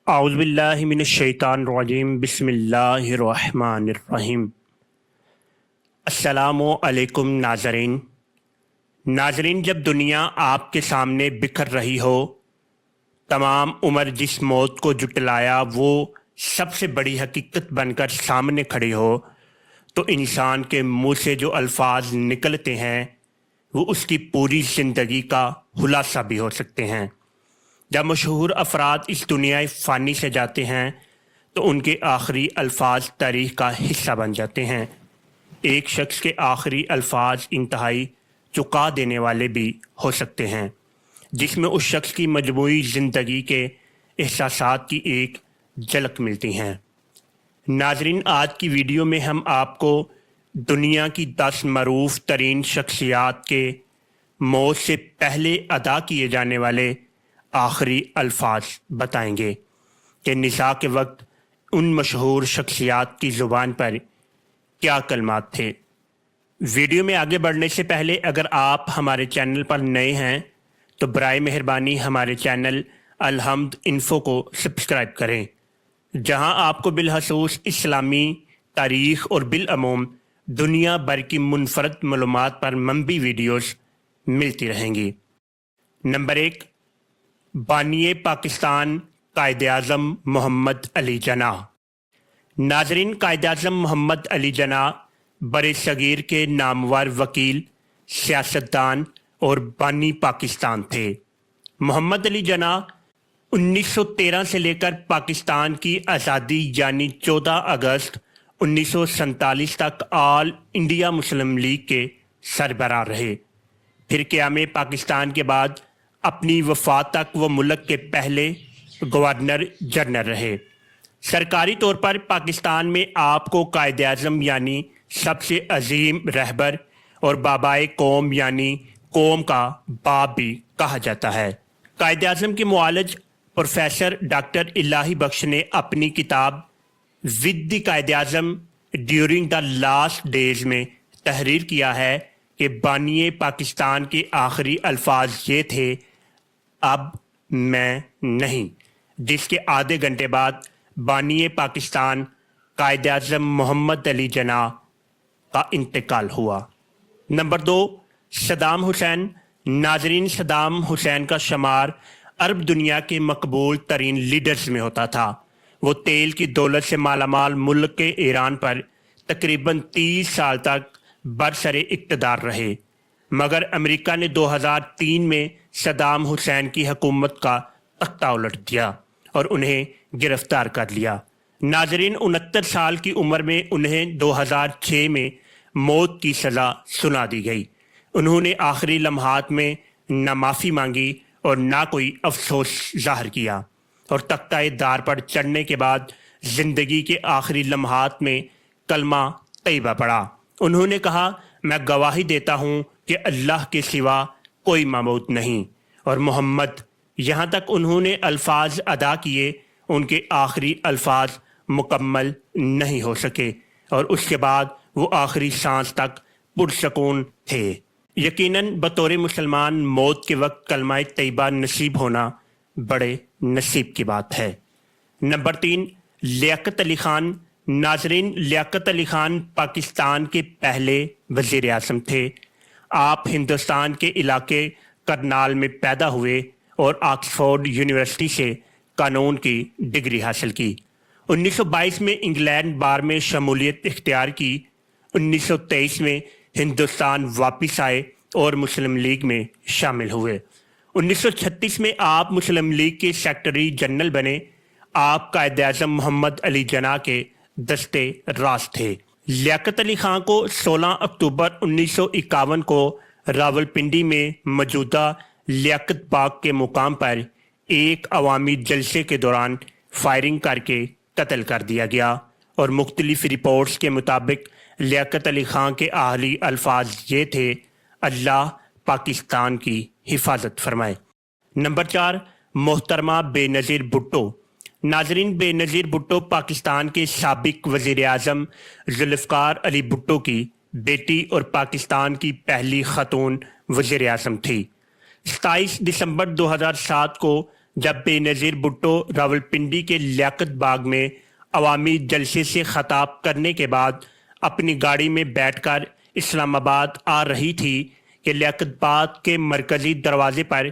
اعوذ باللہ من الشیطان الرجیم بسم اللہ الرحمن الرحیم۔ السلام علیکم ناظرین، جب دنیا آپ کے سامنے بکھر رہی ہو، تمام عمر جس موت کو جٹلایا وہ سب سے بڑی حقیقت بن کر سامنے کھڑی ہو، تو انسان کے منہ سے جو الفاظ نکلتے ہیں وہ اس کی پوری زندگی کا خلاصہ بھی ہو سکتے ہیں۔ جب مشہور افراد اس دنیا فانی سے جاتے ہیں تو ان کے آخری الفاظ تاریخ کا حصہ بن جاتے ہیں۔ ایک شخص کے آخری الفاظ انتہائی چکا دینے والے بھی ہو سکتے ہیں، جس میں اس شخص کی مجموعی زندگی کے احساسات کی ایک جھلک ملتی ہیں۔ ناظرین، آج کی ویڈیو میں ہم آپ کو دنیا کی 10 معروف ترین شخصیات کے موت سے پہلے ادا کیے جانے والے آخری الفاظ بتائیں گے کہ نساء کے وقت ان مشہور شخصیات کی زبان پر کیا کلمات تھے۔ ویڈیو میں آگے بڑھنے سے پہلے اگر آپ ہمارے چینل پر نئے ہیں تو برائے مہربانی ہمارے چینل الحمد انفو کو سبسکرائب کریں، جہاں آپ کو بالخصوص اسلامی تاریخ اور بالعموم دنیا بھر کی منفرد معلومات پر مبنی ویڈیوز ملتی رہیں گی۔ نمبر 1، بانی پاکستان قائد اعظم محمد علی جناح۔ ناظرین، قائد اعظم محمد علی جناح بر صغیر کے نامور وکیل، سیاستدان اور بانی پاکستان تھے۔ محمد علی جناح 1913 سے لے کر پاکستان کی آزادی یعنی 14 اگست 1947 تک آل انڈیا مسلم لیگ کے سربراہ رہے۔ پھر قیام پاکستان کے بعد اپنی وفات تک وہ ملک کے پہلے گورنر جنرل رہے۔ سرکاری طور پر پاکستان میں آپ کو قائد اعظم یعنی سب سے عظیم رہبر اور بابائے قوم یعنی قوم کا باپ بھی کہا جاتا ہے۔ قائد اعظم کے معالج پروفیسر ڈاکٹر الہی بخش نے اپنی کتاب with the Quaid Azam during the last days میں تحریر کیا ہے کہ بانی پاکستان کے آخری الفاظ یہ تھے، اب میں نہیں، جس کے آدھے گھنٹے بعد بانی پاکستان قائد اعظم محمد علی جناح کا انتقال ہوا۔ Number 2، Saddam Hussein. ناظرین، صدام حسین کا شمار عرب دنیا کے مقبول ترین لیڈرز میں ہوتا تھا۔ وہ تیل کی دولت سے مالا مال ملک کے ایران پر تقریباً 30 سال تک برسر اقتدار رہے، مگر امریکہ نے 2003 میں صدام حسین کی حکومت کا تختہ الٹ دیا اور انہیں گرفتار کر لیا۔ ناظرین، 69 سال کی عمر میں انہیں 2006 میں موت کی سزا سنا دی گئی۔ انہوں نے آخری لمحات میں نہ معافی مانگی اور نہ کوئی افسوس ظاہر کیا، اور تختہ دار پر چڑھنے کے بعد زندگی کے آخری لمحات میں کلمہ طیبہ پڑھا۔ انہوں نے کہا، میں گواہی دیتا ہوں کہ اللہ کے سوا کوئی معبود نہیں، اور محمد، یہاں تک انہوں نے الفاظ ادا کیے، ان کے آخری الفاظ مکمل نہیں ہو سکے، اور اس کے بعد وہ آخری سانس تک پرسکون تھے۔ یقیناً بطور مسلمان موت کے وقت کلمہ طیبہ نصیب ہونا بڑے نصیب کی بات ہے۔ نمبر 3، لیاقت علی خان۔ ناظرین، لیاقت علی خان پاکستان کے پہلے وزیر اعظم تھے۔ آپ ہندوستان کے علاقے کرنال میں پیدا ہوئے اور آکسفورڈ یونیورسٹی سے قانون کی ڈگری حاصل کی۔ 1922 میں انگلینڈ بار میں شمولیت اختیار کی۔ 1923 میں ہندوستان واپس آئے اور مسلم لیگ میں شامل ہوئے۔ 1936 میں آپ مسلم لیگ کے سیکرٹری جنرل بنے۔ آپ قائد اعظم محمد علی جناح کے دستے راست تھے۔ لیاقت علی خان کو 16 اکتوبر 1951 کو راولپنڈی میں موجودہ لیاقت باغ کے مقام پر ایک عوامی جلسے کے دوران فائرنگ کر کے قتل کر دیا گیا، اور مختلف رپورٹس کے مطابق لیاقت علی خان کے آخری الفاظ یہ تھے، اللہ پاکستان کی حفاظت فرمائے۔ نمبر 4، محترمہ بے نظیر بھٹو۔ ناظرین، بے نظیر بھٹو پاکستان کے سابق وزیر اعظم ذوالفقار علی بھٹو کی بیٹی اور پاکستان کی پہلی خاتون وزیر اعظم تھی۔ 27 دسمبر 2007 کو جب بے نظیر بھٹو راولپنڈی کے لیاقت باغ میں عوامی جلسے سے خطاب کرنے کے بعد اپنی گاڑی میں بیٹھ کر اسلام آباد آ رہی تھی کہ لیاقت باغ کے مرکزی دروازے پر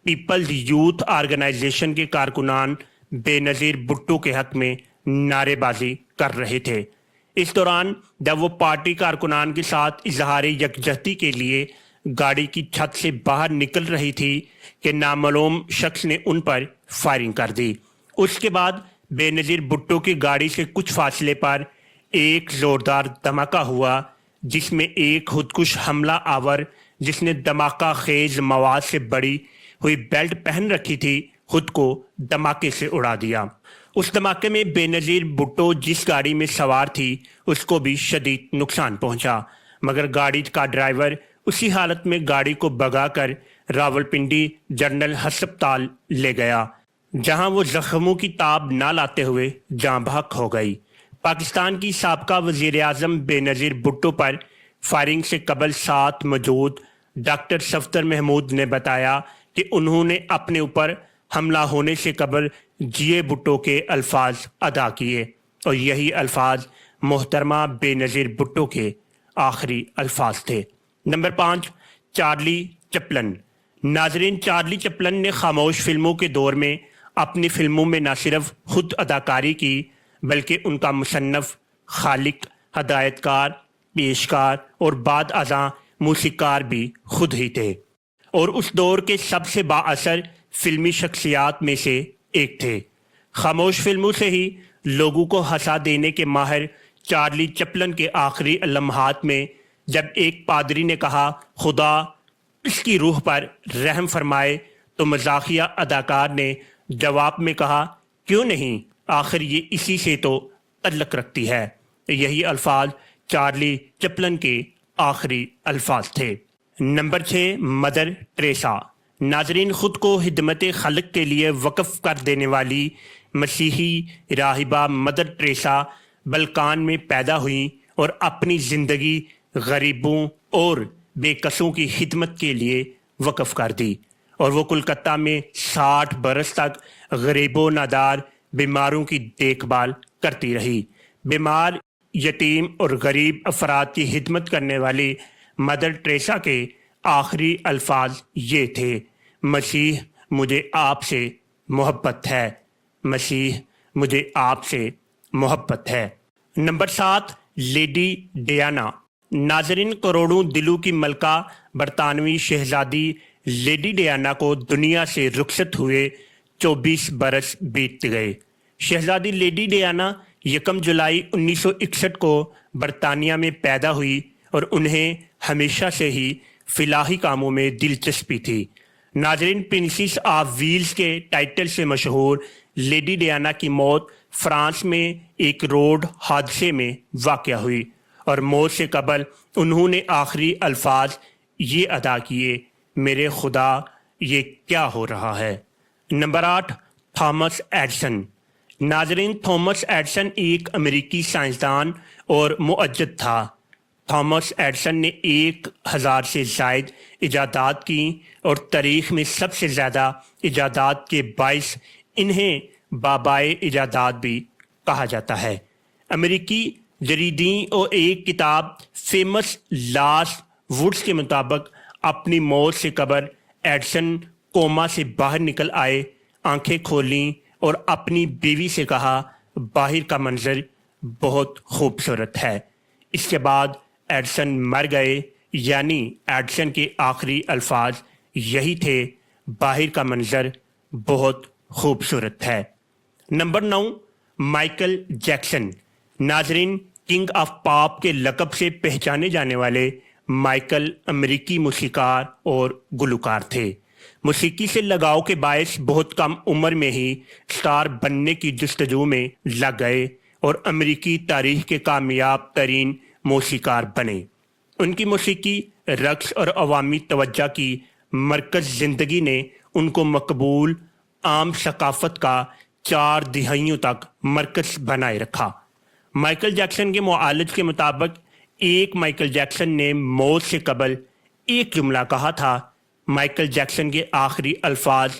پیپلز یوتھ آرگنائزیشن کے کارکنان بے نظیر بھٹو کے حق میں نعرے بازی کر رہے تھے۔ اس دوران جب وہ پارٹی کارکنان کے ساتھ اظہار یکجہتی کے لیے گاڑی کی چھت سے باہر نکل رہی تھی کہ نامعلوم شخص نے ان پر فائرنگ کر دی۔ اس کے بعد بے نظیر بھٹو کی گاڑی سے کچھ فاصلے پر ایک زوردار دھماکہ ہوا، جس میں ایک خودکش حملہ آور جس نے دھماکہ خیز مواد سے بڑی ہوئی بیلٹ پہن رکھی تھی خود کو دھماکے سے اڑا دیا۔ اس دھماکے میں بے نظیر بھٹو جس گاڑی میں سوار تھی اس کو بھی شدید نقصان پہنچا، مگر گاڑی کا ڈرائیور اسی حالت میں گاڑی کو بھگا کر راولپنڈی جنرل ہسپتال لے گیا، جہاں وہ زخموں کی تاب نہ لاتے ہوئے جاں بحق ہو گئی۔ پاکستان کی سابقہ وزیر اعظم بے نظیر بھٹو پر فائرنگ سے قبل ساتھ موجود ڈاکٹر صفدر محمود نے بتایا کہ انہوں نے اپنے اوپر حملہ ہونے سے قبل جیے بھٹو کے الفاظ ادا کیے، اور یہی الفاظ محترمہ بے نظیر بھٹو کے آخری الفاظ تھے۔ Number 5، Charlie Chaplin. ناظرین، چارلی چپلن نے خاموش فلموں کے دور میں اپنی فلموں میں نہ صرف خود اداکاری کی بلکہ ان کا مصنف، خالق، ہدایت کار، پیشکار اور بعد ازاں موسیقار بھی خود ہی تھے، اور اس دور کے سب سے بااثر فلمی شخصیات میں سے ایک تھے۔ خاموش فلموں سے ہی لوگوں کو ہنسا دینے کے ماہر چارلی چپلن کے آخری لمحات میں جب ایک پادری نے کہا خدا اس کی روح پر رحم فرمائے، تو مزاحیہ اداکار نے جواب میں کہا کیوں نہیں، آخر یہ اسی سے تو تعلق رکھتی ہے۔ یہی الفاظ چارلی چپلن کے آخری الفاظ تھے۔ Number 6، mother Teresa. ناظرین، خود کو خدمت خلق کے لیے وقف کر دینے والی مسیحی راہبہ مدر ٹریسا بلکان میں پیدا ہوئیں اور اپنی زندگی غریبوں اور بے کسوں کی خدمت کے لیے وقف کر دی، اور وہ کلکتہ میں 60 برس تک غریب و نادار بیماروں کی دیکھ بھال کرتی رہی۔ بیمار، یتیم اور غریب افراد کی خدمت کرنے والی مدر ٹریسا کے آخری الفاظ یہ تھے، مسیح مجھے آپ سے محبت ہے، مسیح مجھے آپ سے محبت ہے۔ Number 7، lady Diana. ناظرین، کروڑوں دلوں کی ملکہ برطانوی شہزادی لیڈی ڈیانا کو دنیا سے رخصت ہوئے 24 برس بیت گئے۔ شہزادی لیڈی ڈیانا 1 جولائی 1961 کو برطانیہ میں پیدا ہوئی، اور انہیں ہمیشہ سے ہی فلاحی کاموں میں دلچسپی تھی۔ ناظرین، پرنسس آف ویلز کے ٹائٹل سے مشہور لیڈی ڈیانا کی موت فرانس میں ایک روڈ حادثے میں واقع ہوئی، اور موت سے قبل انہوں نے آخری الفاظ یہ ادا کیے، میرے خدا یہ کیا ہو رہا ہے۔ Number 8، Thomas Edison. ناظرین، تھامس ایڈیسن ایک امریکی سائنسدان اور معجد تھا۔ تھامس ایڈیسن نے 1000 سے زائد ایجادات کی، اور تاریخ میں سب سے زیادہ ایجادات کے باعث انہیں بابائے ایجادات بھی کہا جاتا ہے۔ امریکی جریدیں اور ایک کتاب فیمس لاسٹ ووڈز کے مطابق اپنی موت سے قبل ایڈیسن کوما سے باہر نکل آئے، آنکھیں کھولیں اور اپنی بیوی سے کہا باہر کا منظر بہت خوبصورت ہے۔ اس کے بعد ایڈیسن مر گئے، یعنی ایڈیسن کے آخری الفاظ یہی تھے، باہر کا منظر بہت خوبصورت ہے۔ Number 9، Michael Jackson. ناظرین، کنگ آف پاپ کے لقب سے پہچانے جانے والے مائیکل امریکی موسیقار اور گلوکار تھے۔ موسیقی سے لگاؤ کے باعث بہت کم عمر میں ہی سٹار بننے کی جستجو میں لگ گئے، اور امریکی تاریخ کے کامیاب ترین موسیقار بنے۔ ان کی موسیقی، رقص اور عوامی توجہ کی مرکز زندگی نے ان کو مقبول عام ثقافت کا 4 دہائیوں تک مرکز بنائے رکھا۔ مائیکل جیکسن کے معالج کے مطابق مائیکل جیکسن نے موت سے قبل ایک جملہ کہا تھا۔ مائیکل جیکسن کے آخری الفاظ